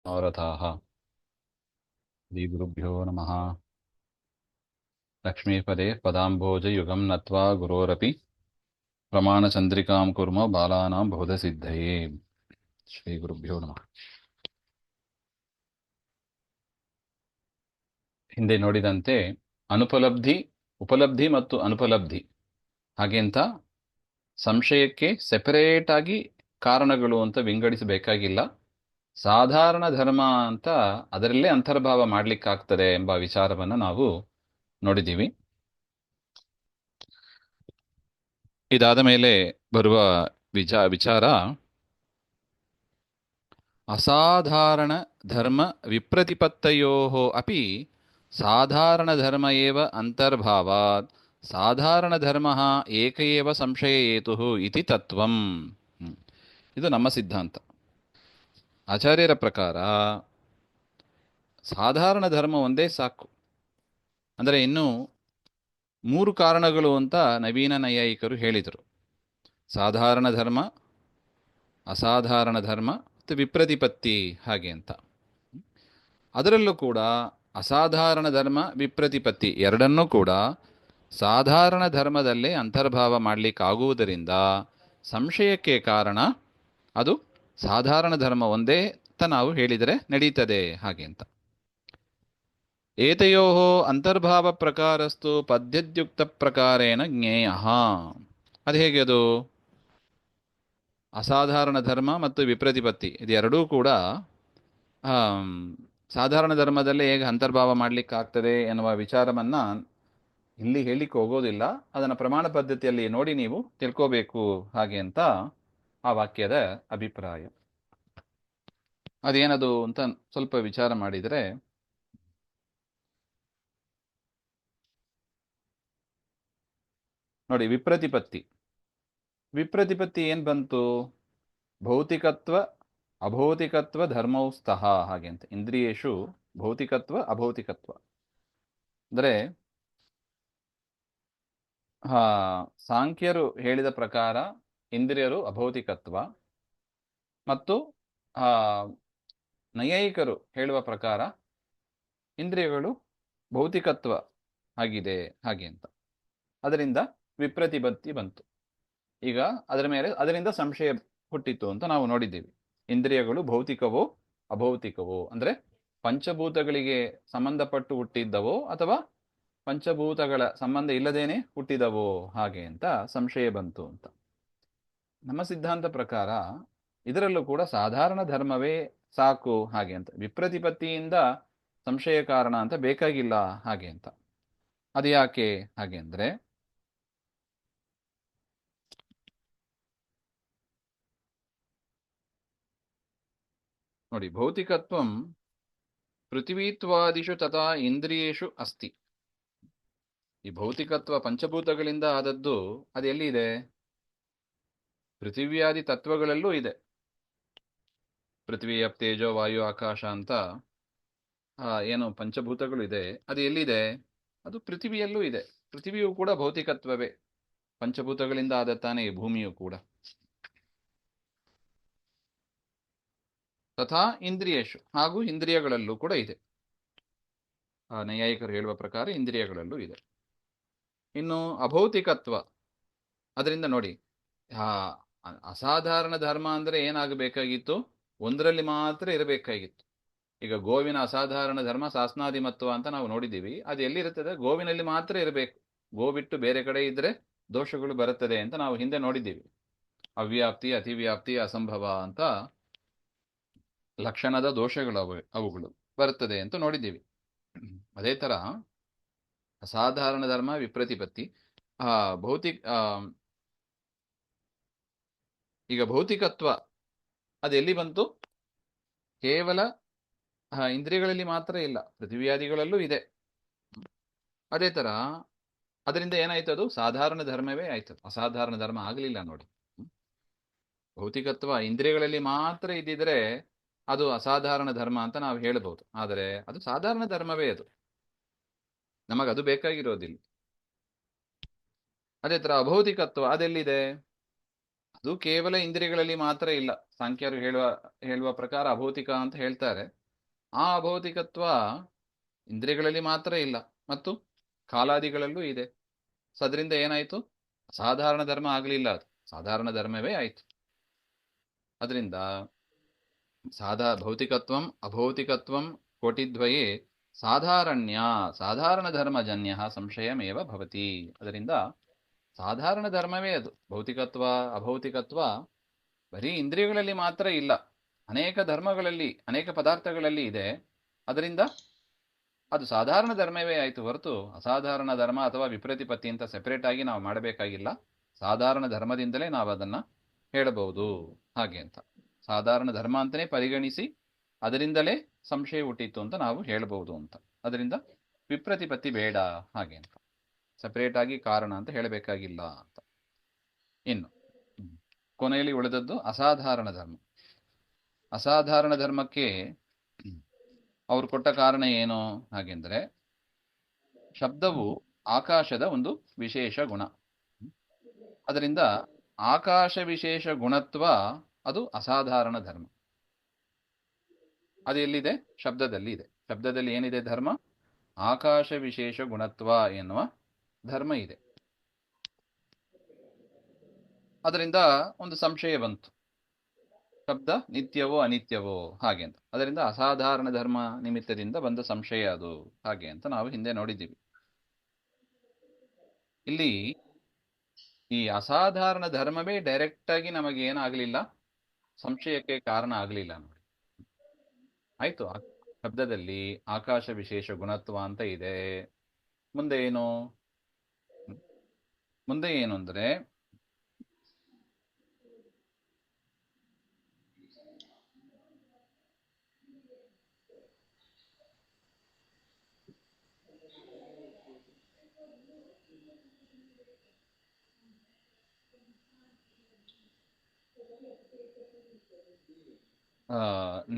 मनोरथाः श्रीगुरुभ्यो नमः। लक्ष्मीपदे पदाम्भोजयुगं नत्वा गुरोरपि प्रमाणचन्द्रिकां कुर्मो बालानां बोधसिद्धये। ಶ್ರೀಗುರುಭ್ಯೋ ನಮಃ. ಹಿಂದೆ ನೋಡಿದಂತೆ ಅನುಪಲಬ್ಧಿ, ಉಪಲಬ್ಧಿ ಮತ್ತು ಅನುಪಲಬ್ಧಿ ಹಾಗೆ ಅಂತ ಸಂಶಯಕ್ಕೆ ಸೆಪರೇಟ್ ಆಗಿ ಕಾರಣಗಳು ಅಂತ ವಿಂಗಡಿಸಬೇಕಾಗಿಲ್ಲ. ಸಾಧಾರಣ ಧರ್ಮ ಅಂತ ಅದರಲ್ಲೇ ಅಂತರ್ಭಾವ ಮಾಡ್ಲಿಕ್ಕಾಗ್ತದೆ ಎಂಬ ವಿಚಾರವನ್ನು ನಾವು ನೋಡಿದ್ದೀವಿ. ಇದಾದ ಮೇಲೆ ಬರುವ ವಿಚಾರ ಅಸಾಧಾರಣ ಧರ್ಮ ವಿಪ್ರತಿಪತ್ತಯೋಃ ಅಪಿ ಸಾಧಾರಣ ಧರ್ಮ ಏವ ಅಂತರ್ಭಾವಾತ್ ಸಾಧಾರಣ ಧರ್ಮ ಏಕ ಏವ ಸಂಶಯ ಹೇತುಃ ಇತಿ ತತ್ವಂ. ಇದು ನಮ್ಮ ಸಿದ್ಧಾಂತ. ಆಚಾರ್ಯರ ಪ್ರಕಾರ ಸಾಧಾರಣ ಧರ್ಮ ಒಂದೇ ಸಾಕು. ಅಂದರೆ ಇನ್ನು 3 ಕಾರಣಗಳು ಅಂತ ನವೀನ ನೈಯಾಯಿಕರು ಹೇಳಿದರು. ಸಾಧಾರಣ ಧರ್ಮ, ಅಸಾಧಾರಣ ಧರ್ಮ ಮತ್ತು ವಿಪ್ರತಿಪತ್ತಿ ಹಾಗೆ ಅಂತ. ಅದರಲ್ಲೂ ಕೂಡ ಅಸಾಧಾರಣ ಧರ್ಮ, ವಿಪ್ರತಿಪತ್ತಿ ಎರಡನ್ನೂ ಕೂಡ ಸಾಧಾರಣ ಧರ್ಮದಲ್ಲೇ ಅಂತರ್ಭಾವ ಮಾಡಲಿಕ್ಕಾಗುವುದರಿಂದ ಸಂಶಯಕ್ಕೆ ಕಾರಣ ಅದು ಸಾಧಾರಣ ಧರ್ಮ ಒಂದೇ ಅಂತ ನಾವು ಹೇಳಿದರೆ ನಡೀತದೆ ಹಾಗೆ ಅಂತ. ಏತಯೋ ಅಂತರ್ಭಾವ ಪ್ರಕಾರಸ್ತು ಪದ್ಯದ್ಯುಕ್ತ ಪ್ರಕಾರೇಣ ಜ್ಞೇಯ. ಅದು ಹೇಗೆ? ಅದು ಅಸಾಧಾರಣ ಧರ್ಮ ಮತ್ತು ವಿಪ್ರತಿಪತ್ತಿ ಇದೆರಡೂ ಕೂಡ ಸಾಧಾರಣ ಧರ್ಮದಲ್ಲೇ ಹೇಗೆ ಅಂತರ್ಭಾವ ಮಾಡಲಿಕ್ಕಾಗ್ತದೆ ಎನ್ನುವ ವಿಚಾರವನ್ನು ಇಲ್ಲಿ ಹೇಳಲಿಕ್ಕೆ ಹೋಗೋದಿಲ್ಲ. ಅದನ್ನು ಪ್ರಮಾಣ ಪದ್ಧತಿಯಲ್ಲಿ ನೋಡಿ ನೀವು ತಿಳ್ಕೋಬೇಕು ಹಾಗೆ ಅಂತ ಆ ವಾಕ್ಯದ ಅಭಿಪ್ರಾಯ. ಅದೇನದು ಅಂತ ಸ್ವಲ್ಪ ವಿಚಾರ ಮಾಡಿದರೆ, ನೋಡಿ, ವಿಪ್ರತಿಪತ್ತಿ ಏನ್ ಬಂತು? ಭೌತಿಕತ್ವ ಅಭೌತಿಕತ್ವ ಧರ್ಮೌ ಸ್ತಃ ಹಾಗೆ ಅಂತ. ಇಂದ್ರಿಯೇಶು ಭೌತಿಕತ್ವ ಅಭೌತಿಕತ್ವ ಅಂದರೆ ಸಾಂಖ್ಯರು ಹೇಳಿದ ಪ್ರಕಾರ ಇಂದ್ರಿಯರು ಅಭೌತಿಕತ್ವ ಮತ್ತು ನೈಯಾಯಿಕರು ಹೇಳುವ ಪ್ರಕಾರ ಇಂದ್ರಿಯಗಳು ಭೌತಿಕತ್ವ ಆಗಿದೆ ಹಾಗೆ ಅಂತ. ಅದರಿಂದ ವಿಪ್ರತಿಪತ್ತಿ ಬಂತು. ಈಗ ಅದರಿಂದ ಸಂಶಯ ಹುಟ್ಟಿತ್ತು ಅಂತ ನಾವು ನೋಡಿದ್ದೀವಿ. ಇಂದ್ರಿಯಗಳು ಭೌತಿಕವೋ ಅಭೌತಿಕವೋ, ಅಂದರೆ ಪಂಚಭೂತಗಳಿಗೆ ಸಂಬಂಧಪಟ್ಟು ಹುಟ್ಟಿದ್ದವೋ ಅಥವಾ ಪಂಚಭೂತಗಳ ಸಂಬಂಧ ಇಲ್ಲದೇನೆ ಹುಟ್ಟಿದವೋ ಹಾಗೆ ಅಂತ ಸಂಶಯ ಬಂತು ಅಂತ. ನಮ್ಮ ಸಿದ್ಧಾಂತ ಪ್ರಕಾರ ಇದರಲ್ಲೂ ಕೂಡ ಸಾಧಾರಣ ಧರ್ಮವೇ ಸಾಕು ಹಾಗೆ ಅಂತ. ವಿಪ್ರತಿಪತ್ತಿಯಿಂದ ಸಂಶಯ ಕಾರಣ ಅಂತ ಬೇಕಾಗಿಲ್ಲ ಹಾಗೆ ಅಂತ. ಅದು ಯಾಕೆ ಹಾಗೆ ಅಂದ್ರೆ, ನೋಡಿ, ಭೌತಿಕತ್ವಂ ಪೃಥ್ವೀತ್ವಾದಿಷು ತಥಾ ಇಂದ್ರಿಯೇಷು ಅಸ್ತಿ. ಈ ಭೌತಿಕತ್ವ ಪಂಚಭೂತಗಳಿಂದ ಆದದ್ದು ಅದು ಎಲ್ಲಿದೆ? ಪೃಥಿವ್ಯಾದಿ ತತ್ವಗಳಲ್ಲೂ ಇದೆ. ಪೃಥ್ವಿ, ಅಪ್, ತೇಜೋ, ವಾಯು, ಆಕಾಶ ಅಂತ ಏನು ಪಂಚಭೂತಗಳು ಇದೆ, ಅದು ಎಲ್ಲಿದೆ? ಅದು ಪೃಥಿವಿಯಲ್ಲೂ ಇದೆ. ಪೃಥಿವಿಯೂ ಕೂಡ ಭೌತಿಕತ್ವವೇ. ಪಂಚಭೂತಗಳಿಂದ ಆದ ತಾನೇ ಈ ಭೂಮಿಯೂ ಕೂಡ. ತಥಾ ಇಂದ್ರಿಯೇಶು, ಹಾಗೂ ಇಂದ್ರಿಯಗಳಲ್ಲೂ ಕೂಡ ಇದೆ. ನೈಯಾಯಿಕರು ಹೇಳುವ ಪ್ರಕಾರ ಇಂದ್ರಿಯಗಳಲ್ಲೂ ಇದೆ. ಇನ್ನು ಅಭೌತಿಕತ್ವ, ಅದರಿಂದ ನೋಡಿ, ಅಸಾಧಾರಣ ಧರ್ಮ ಅಂದರೆ ಏನಾಗಬೇಕಾಗಿತ್ತು? ಒಂದರಲ್ಲಿ ಮಾತ್ರ ಇರಬೇಕಾಗಿತ್ತು. ಈಗ ಗೋವಿನ ಅಸಾಧಾರಣ ಧರ್ಮ ಸಾಸ್ನಾದಿಮತ್ವ ಅಂತ ನಾವು ನೋಡಿದ್ದೀವಿ. ಅದು ಎಲ್ಲಿರುತ್ತದೆ? ಗೋವಿನಲ್ಲಿ ಮಾತ್ರ ಇರಬೇಕು. ಗೋವಿಟ್ಟು ಬೇರೆ ಕಡೆ ಇದ್ರೆ ದೋಷಗಳು ಬರುತ್ತದೆ ಅಂತ ನಾವು ಹಿಂದೆ ನೋಡಿದ್ದೀವಿ. ಅವ್ಯಾಪ್ತಿ, ಅತಿವ್ಯಾಪ್ತಿ, ಅಸಂಭವ ಅಂತ ಲಕ್ಷಣದ ದೋಷಗಳು ಅವುಗಳು ಬರುತ್ತದೆ ಅಂತ ನೋಡಿದ್ದೀವಿ. ಅದೇ ತರ ಅಸಾಧಾರಣ ಧರ್ಮ, ವಿಪ್ರತಿಪತ್ತಿ, ಈಗ ಭೌತಿಕತ್ವ ಅದು ಎಲ್ಲಿ ಬಂತು? ಕೇವಲ ಇಂದ್ರಿಯಗಳಲ್ಲಿ ಮಾತ್ರ ಇಲ್ಲ, ಪೃಥ್ವಿಯಾದಿಗಳಲ್ಲೂ ಇದೆ. ಅದೇ ತರ ಅದರಿಂದ ಏನಾಯ್ತು? ಅದು ಸಾಧಾರಣ ಧರ್ಮವೇ ಆಯ್ತು, ಅಸಾಧಾರಣ ಧರ್ಮ ಆಗಲಿಲ್ಲ. ನೋಡಿ, ಭೌತಿಕತ್ವ ಇಂದ್ರಿಯಗಳಲ್ಲಿ ಮಾತ್ರ ಇದ್ದಿದ್ರೆ ಅದು ಅಸಾಧಾರಣ ಧರ್ಮ ಅಂತ ನಾವು ಹೇಳಬಹುದು. ಆದರೆ ಅದು ಸಾಧಾರಣ ಧರ್ಮವೇ. ಅದು ನಮಗದು ಬೇಕಾಗಿರೋದಿಲ್ಲ. ಅದೇ ತರ ಅಭೌತಿಕತ್ವ ಅದೆಲ್ಲಿದೆ? ಅದು ಕೇವಲ ಇಂದ್ರಿಯಗಳಲ್ಲಿ ಮಾತ್ರ ಇಲ್ಲ. ಸಾಂಖ್ಯರು ಹೇಳುವ ಪ್ರಕಾರ ಅಭೌತಿಕ ಅಂತ ಹೇಳ್ತಾರೆ. ಆ ಅಭೌತಿಕತ್ವ ಇಂದ್ರಿಯಗಳಲ್ಲಿ ಮಾತ್ರ ಇಲ್ಲ, ಮತ್ತು ಕಾಲಾದಿಗಳಲ್ಲೂ ಇದೆ. ಸೊ ಅದರಿಂದ ಏನಾಯ್ತು? ಅಸಾಧಾರಣ ಧರ್ಮ ಆಗಲಿಲ್ಲ, ಅದು ಸಾಧಾರಣ ಧರ್ಮವೇ ಆಯ್ತು. ಅದರಿಂದ ಭೌತಿಕತ್ವಂ ಅಭೌತಿಕತ್ವಂ ಕೋಟಿದ್ವಯೇ ಸಾಧಾರಣ ಧರ್ಮಜನ್ಯ ಸಂಶಯಮೇವ ಭವತಿ. ಅದರಿಂದ ಸಾಧಾರಣ ಧರ್ಮವೇ ಅದು. ಭೌತಿಕತ್ವ ಅಭೌತಿಕತ್ವ ಬರೀ ಇಂದ್ರಿಯಗಳಲ್ಲಿ ಮಾತ್ರ ಇಲ್ಲ, ಅನೇಕ ಧರ್ಮಗಳಲ್ಲಿ ಅನೇಕ ಪದಾರ್ಥಗಳಲ್ಲಿ ಇದೆ. ಅದರಿಂದ ಅದು ಸಾಧಾರಣ ಧರ್ಮವೇ ಆಯಿತು ಹೊರತು ಅಸಾಧಾರಣ ಧರ್ಮ ಅಥವಾ ವಿಪ್ರತಿಪತ್ತಿ ಅಂತ ಸೆಪರೇಟ್ ಆಗಿ ನಾವು ಮಾಡಬೇಕಾಗಿಲ್ಲ. ಸಾಧಾರಣ ಧರ್ಮದಿಂದಲೇ ನಾವು ಅದನ್ನ ಹೇಳಬಹುದು ಹಾಗೆ ಅಂತ. ಸಾಧಾರಣ ಧರ್ಮ ಅಂತಲೇ ಪರಿಗಣಿಸಿ ಅದರಿಂದಲೇ ಸಂಶಯ ಹುಟ್ಟಿತ್ತು ಅಂತ ನಾವು ಹೇಳಬಹುದು ಅಂತ. ಅದರಿಂದ ವಿಪ್ರತಿಪತ್ತಿ ಬೇಡ ಹಾಗೆ ಅಂತ, ಸೆಪರೇಟ್ ಆಗಿ ಕಾರಣ ಅಂತ ಹೇಳಬೇಕಾಗಿಲ್ಲ ಅಂತ. ಇನ್ನು ಕೊನೆಯಲ್ಲಿ ಉಳಿದದ್ದು ಅಸಾಧಾರಣ ಧರ್ಮ. ಅಸಾಧಾರಣ ಧರ್ಮಕ್ಕೆ ಅವರು ಕೊಟ್ಟ ಕಾರಣ ಏನು ಹಾಗೆಂದ್ರೆ, ಶಬ್ದವು ಆಕಾಶದ ಒಂದು ವಿಶೇಷ ಗುಣ. ಅದರಿಂದ ಆಕಾಶ ವಿಶೇಷ ಗುಣತ್ವ ಅದು ಅಸಾಧಾರಣ ಧರ್ಮ. ಅದು ಎಲ್ಲಿದೆ? ಶಬ್ದದಲ್ಲಿ ಇದೆ. ಶಬ್ದದಲ್ಲಿ ಏನಿದೆ ಧರ್ಮ? ಆಕಾಶ ವಿಶೇಷ ಗುಣತ್ವ ಎನ್ನುವ ಧರ್ಮ ಇದೆ. ಅದರಿಂದ ಒಂದು ಸಂಶಯ ಬಂತು, ಶಬ್ದ ನಿತ್ಯವೋ ಅನಿತ್ಯವೋ ಹಾಗೆ ಅಂತ. ಅದರಿಂದ ಅಸಾಧಾರಣ ಧರ್ಮ ನಿಮಿತ್ತದಿಂದ ಬಂದ ಸಂಶಯ ಅದು ಹಾಗೆ ಅಂತ ನಾವು ಹಿಂದೆ ನೋಡಿದ್ದೀವಿ. ಇಲ್ಲಿ ಈ ಅಸಾಧಾರಣ ಧರ್ಮವೇ ಡೈರೆಕ್ಟ್ ಆಗಿ ನಮಗೆ ಏನಾಗಲಿಲ್ಲ, ಸಂಶಯಕ್ಕೆ ಕಾರಣ ಆಗಲಿಲ್ಲ ನೋಡಿ. ಆಯ್ತು, ಶಬ್ದದಲ್ಲಿ ಆಕಾಶ ವಿಶೇಷ ಗುಣತ್ವ ಅಂತ ಇದೆ. ಮುಂದೆ ಏನು? ಮುಂದೆ ಏನು ಅಂದ್ರೆ,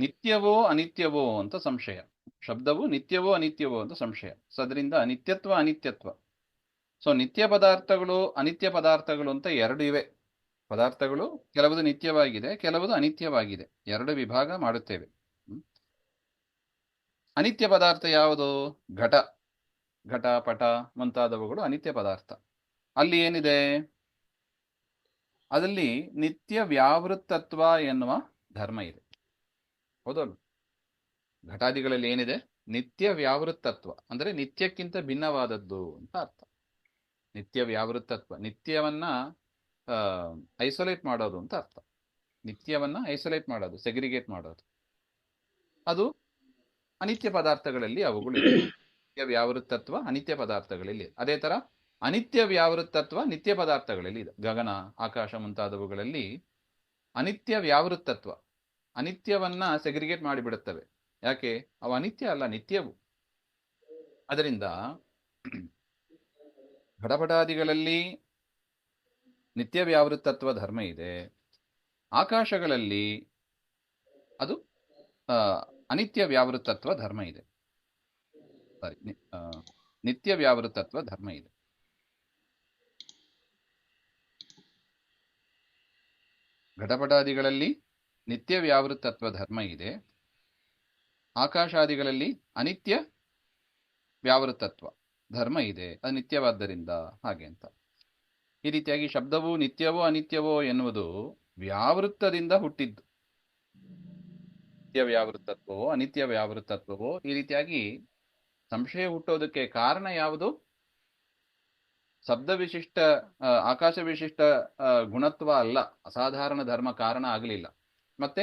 ನಿತ್ಯವೋ ಅನಿತ್ಯವೋ ಅಂತ ಸಂಶಯ. ಶಬ್ದವು ನಿತ್ಯವೋ ಅನಿತ್ಯವೋ ಅಂತ ಸಂಶಯ. ಸೊ ಅದರಿಂದ ನಿತ್ಯತ್ವ ಅನಿತ್ಯತ್ವ. ಸೊ ನಿತ್ಯ ಪದಾರ್ಥಗಳು ಅನಿತ್ಯ ಪದಾರ್ಥಗಳು ಅಂತ ಎರಡು ಇವೆ. ಪದಾರ್ಥಗಳು ಕೆಲವುದು ನಿತ್ಯವಾಗಿದೆ, ಕೆಲವುದು ಅನಿತ್ಯವಾಗಿದೆ, ಎರಡು ವಿಭಾಗ ಮಾಡುತ್ತೇವೆ. ಅನಿತ್ಯ ಪದಾರ್ಥ ಯಾವುದು? ಘಟ ಪಟ ಮುಂತಾದವುಗಳು ಅನಿತ್ಯ ಪದಾರ್ಥ. ಅಲ್ಲಿ ಏನಿದೆ? ಅದರಲ್ಲಿ ನಿತ್ಯ ವ್ಯಾವೃತ್ತತ್ವ ಎನ್ನುವ ಧರ್ಮ ಇದೆ. ಹೌದಲ್ಲ? ಘಟಾದಿಗಳಲ್ಲಿ ಏನಿದೆ? ನಿತ್ಯ ವ್ಯಾವೃತ್ತತ್ವ ಅಂದ್ರೆ ನಿತ್ಯಕ್ಕಿಂತ ಭಿನ್ನವಾದದ್ದು ಅಂತ ಅರ್ಥ. ನಿತ್ಯ ವ್ಯಾವೃತ್ತತ್ವ, ನಿತ್ಯವನ್ನ ಐಸೋಲೇಟ್ ಮಾಡೋದು ಅಂತ ಅರ್ಥ. ನಿತ್ಯವನ್ನ ಐಸೋಲೇಟ್ ಮಾಡೋದು, ಸೆಗ್ರಿಗೇಟ್ ಮಾಡೋದು, ಅದು ಅನಿತ್ಯ ಪದಾರ್ಥಗಳಲ್ಲಿ ಅವುಗಳು ಇದೆ. ನಿತ್ಯ ವ್ಯಾವೃತ್ತತ್ವ ಅನಿತ್ಯ ಪದಾರ್ಥಗಳಲ್ಲಿ. ಅದೇ ತರ ಅನಿತ್ಯ ವ್ಯಾವೃತ್ತತ್ವ ನಿತ್ಯ ಪದಾರ್ಥಗಳಲ್ಲಿ ಇದೆ. ಗಗನ, ಆಕಾಶ ಮುಂತಾದವುಗಳಲ್ಲಿ ಅನಿತ್ಯ ವ್ಯಾವೃತ್ತತ್ವ, ಅನಿತ್ಯವನ್ನ ಸೆಗ್ರಿಗೇಟ್ ಮಾಡಿಬಿಡುತ್ತವೆ. ಯಾಕೆ? ಅವು ಅನಿತ್ಯ ಅಲ್ಲ, ನಿತ್ಯವು. ಅದರಿಂದ ಘಟಪಟಾದಿಗಳಲ್ಲಿ ನಿತ್ಯ ವ್ಯಾವೃತ್ತತ್ವ ಧರ್ಮ ಇದೆ. ಆಕಾಶಗಳಲ್ಲಿ ಅದು ಅನಿತ್ಯ ವ್ಯಾವೃತ್ತತ್ವ ಧರ್ಮ ಇದೆ. ಸಾರಿ, ನಿತ್ಯ ವ್ಯಾವೃತ್ತತ್ವ ಧರ್ಮ ಇದೆ. ಘಟಪಟಾದಿಗಳಲ್ಲಿ ನಿತ್ಯ ವ್ಯಾವೃತ್ತತ್ವ ಧರ್ಮ ಇದೆ, ಆಕಾಶಾದಿಗಳಲ್ಲಿ ಅನಿತ್ಯ ವ್ಯಾವೃತ್ತತ್ವ ಧರ್ಮ ಇದೆ. ಅದು ನಿತ್ಯವಾದ್ದರಿಂದ ಹಾಗೆ ಅಂತ. ಈ ರೀತಿಯಾಗಿ ಶಬ್ದವು ನಿತ್ಯವೋ ಅನಿತ್ಯವೋ ಎನ್ನುವುದು ವ್ಯಾವೃತ್ತದಿಂದ ಹುಟ್ಟಿದ್ದು. ನಿತ್ಯ ವ್ಯಾವೃತ್ತತ್ವವೋ ಅನಿತ್ಯ ವ್ಯಾವೃತ್ತತ್ವವೋ, ಈ ರೀತಿಯಾಗಿ ಸಂಶಯ ಹುಟ್ಟೋದಕ್ಕೆ ಕಾರಣ ಯಾವುದು? ಶಬ್ದ ವಿಶಿಷ್ಟ ಆಕಾಶ ವಿಶಿಷ್ಟ ಗುಣತ್ವ ಅಲ್ಲ, ಅಸಾಧಾರಣ ಧರ್ಮ ಕಾರಣ ಆಗಲಿಲ್ಲ. ಮತ್ತೆ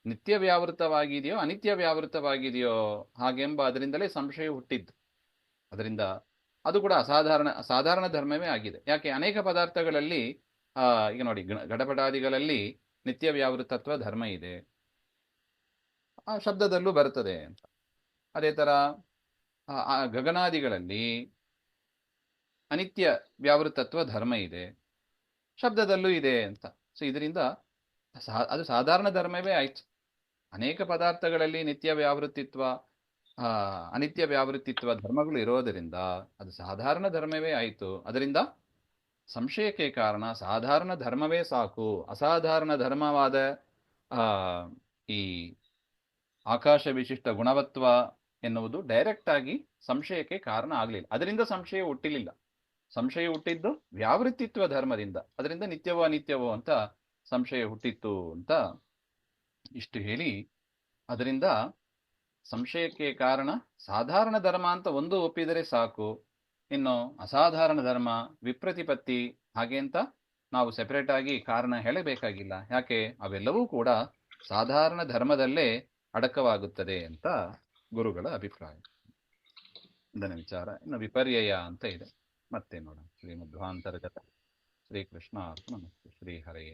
ನಿತ್ಯ ವ್ಯಾವೃತವಾಗಿದೆಯೋ ಅನಿತ್ಯ ವ್ಯಾವೃತವಾಗಿದೆಯೋ ಹಾಗೆಂಬ ಅದರಿಂದಲೇ ಸಂಶಯ ಹುಟ್ಟಿದ್ದು. ಅದರಿಂದ ಅದು ಕೂಡ ಸಾಧಾರಣ ಧರ್ಮವೇ ಆಗಿದೆ. ಯಾಕೆ? ಅನೇಕ ಪದಾರ್ಥಗಳಲ್ಲಿ ಈಗ ನೋಡಿ, ಘಟಪಟಾದಿಗಳಲ್ಲಿ ನಿತ್ಯ ವ್ಯಾವೃತ್ತತ್ವ ಧರ್ಮ ಇದೆ, ಆ ಶಬ್ದದಲ್ಲೂ ಬರುತ್ತದೆ ಅಂತ. ಅದೇ ತರ ಗಗನಾದಿಗಳಲ್ಲಿ ಅನಿತ್ಯ ವ್ಯಾವೃತ್ತತ್ವ ಧರ್ಮ ಇದೆ, ಶಬ್ದದಲ್ಲೂ ಇದೆ ಅಂತ. ಸೊ ಇದರಿಂದ ಅದು ಸಾಧಾರಣ ಧರ್ಮವೇ ಆಯ್ತು. ಅನೇಕ ಪದಾರ್ಥಗಳಲ್ಲಿ ನಿತ್ಯ ವ್ಯಾವೃತ್ತಿತ್ವ ಅನಿತ್ಯ ವ್ಯಾವೃತ್ತಿತ್ವ ಧರ್ಮಗಳು ಇರೋದರಿಂದ ಅದು ಸಾಧಾರಣ ಧರ್ಮವೇ ಆಯಿತು. ಅದರಿಂದ ಸಂಶಯಕ್ಕೆ ಕಾರಣ ಸಾಧಾರಣ ಧರ್ಮವೇ ಸಾಕು. ಅಸಾಧಾರಣ ಧರ್ಮವಾದ ಈ ಆಕಾಶ ವಿಶಿಷ್ಟ ಗುಣವತ್ವ ಎನ್ನುವುದು ಡೈರೆಕ್ಟ್ ಆಗಿ ಸಂಶಯಕ್ಕೆ ಕಾರಣ ಆಗಲಿಲ್ಲ. ಅದರಿಂದ ಸಂಶಯ ಹುಟ್ಟಿಲಿಲ್ಲ. ಸಂಶಯ ಹುಟ್ಟಿದ್ದು ವ್ಯಾವೃತ್ತಿತ್ವ ಧರ್ಮದಿಂದ. ಅದರಿಂದ ನಿತ್ಯವೋ ಅನಿತ್ಯವೋ ಅಂತ ಸಂಶಯ ಹುಟ್ಟಿತ್ತು ಅಂತ ಇಷ್ಟು ಹೇಳಿ, ಅದರಿಂದ ಸಂಶಯಕ್ಕೆ ಕಾರಣ ಸಾಧಾರಣ ಧರ್ಮ ಅಂತ ಒಂದು ಒಪ್ಪಿದರೆ ಸಾಕು. ಇನ್ನು ಅಸಾಧಾರಣ ಧರ್ಮ, ವಿಪ್ರತಿಪತ್ತಿ ಹಾಗೆ ಅಂತ ನಾವು ಸೆಪರೇಟ್ ಆಗಿ ಕಾರಣ ಹೇಳಬೇಕಾಗಿಲ್ಲ. ಯಾಕೆ? ಅವೆಲ್ಲವೂ ಕೂಡ ಸಾಧಾರಣ ಧರ್ಮದಲ್ಲೇ ಅಡಕವಾಗುತ್ತದೆ ಅಂತ ಗುರುಗಳ ಅಭಿಪ್ರಾಯ. ಇದನ್ನ ವಿಚಾರ. ಇನ್ನು ವಿಪರ್ಯಯ ಅಂತ ಇದೆ, ಮತ್ತೆ ನೋಡೋಣ. ಶ್ರೀಮಧ್ವಾಂತರ್ಗತ ಶ್ರೀಕೃಷ್ಣ ಅರ್ಪಣಮಸ್ತು. ಶ್ರೀ ಹರೇ.